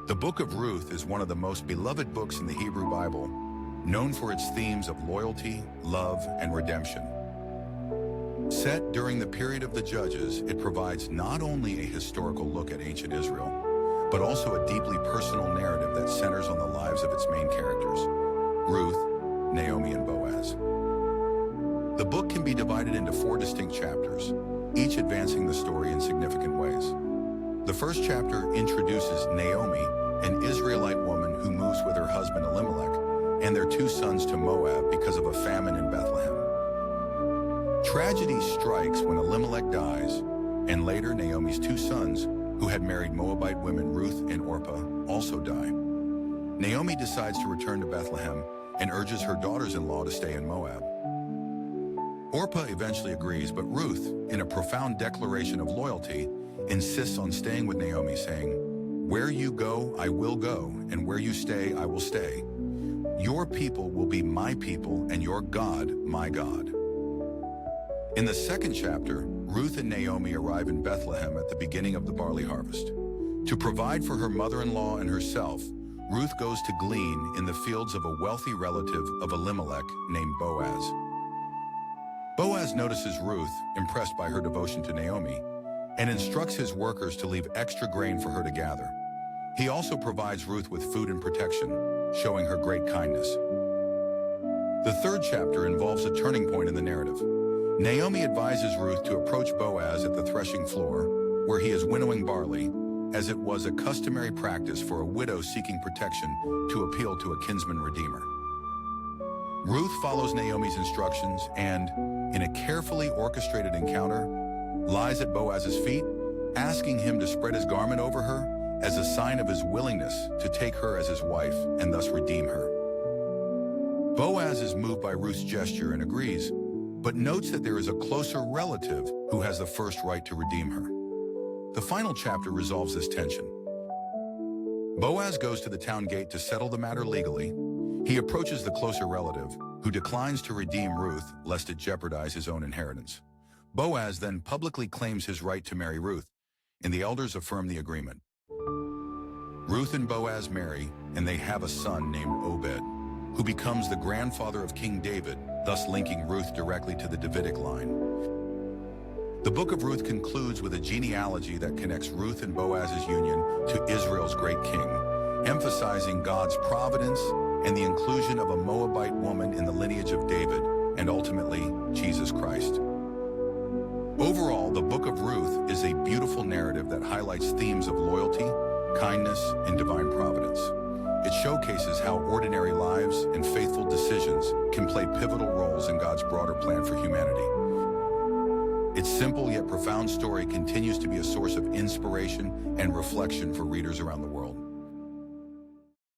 The Book of Ruth is one of the most beloved books in the Hebrew Bible, known for its themes of loyalty, love, and redemption. Set during the period of the Judges, it provides not only a historical look at ancient Israel, but also a deeply personal narrative that centers on the lives of its main characters, Ruth, Naomi, and Boaz. The book can be divided into 4 distinct chapters, each advancing the story in significant ways. The first chapter introduces Naomi, an Israelite woman who moves with her husband Elimelech and their 2 sons to Moab because of a famine in Bethlehem. Tragedy strikes when Elimelech dies, and later Naomi's 2 sons, who had married Moabite women Ruth and Orpah, also die. Naomi decides to return to Bethlehem and urges her daughters-in-law to stay in Moab. Orpah eventually agrees, but Ruth, in a profound declaration of loyalty, insists on staying with Naomi, saying, "Where you go, I will go, and where you stay, I will stay. Your people will be my people, and your God, my God." In the second chapter, Ruth and Naomi arrive in Bethlehem at the beginning of the barley harvest. To provide for her mother-in-law and herself, Ruth goes to glean in the fields of a wealthy relative of Elimelech named Boaz. Boaz notices Ruth, impressed by her devotion to Naomi, and instructs his workers to leave extra grain for her to gather. He also provides Ruth with food and protection, showing her great kindness. The third chapter involves a turning point in the narrative. Naomi advises Ruth to approach Boaz at the threshing floor, where he is winnowing barley, as it was a customary practice for a widow seeking protection to appeal to a kinsman redeemer. Ruth follows Naomi's instructions and, in a carefully orchestrated encounter, lies at Boaz's feet, asking him to spread his garment over her as a sign of his willingness to take her as his wife and thus redeem her. Boaz is moved by Ruth's gesture and agrees, but notes that there is a closer relative who has the first right to redeem her. The final chapter resolves this tension. Boaz goes to the town gate to settle the matter legally. He approaches the closer relative, who declines to redeem Ruth lest it jeopardize his own inheritance. Boaz then publicly claims his right to marry Ruth, and the elders affirm the agreement. Ruth and Boaz marry, and they have a son named Obed, who becomes the grandfather of King David, thus linking Ruth directly to the Davidic line. The Book of Ruth concludes with a genealogy that connects Ruth and Boaz's union to Israel's great king, emphasizing God's providence and the inclusion of a Moabite woman in the lineage of David, and ultimately, Jesus Christ. Overall, the Book of Ruth is a beautiful narrative that highlights themes of loyalty, kindness, and divine providence. It showcases how ordinary lives and faithful decisions can play pivotal roles in God's broader plan for humanity. Its simple yet profound story continues to be a source of inspiration and reflection for readers around the world.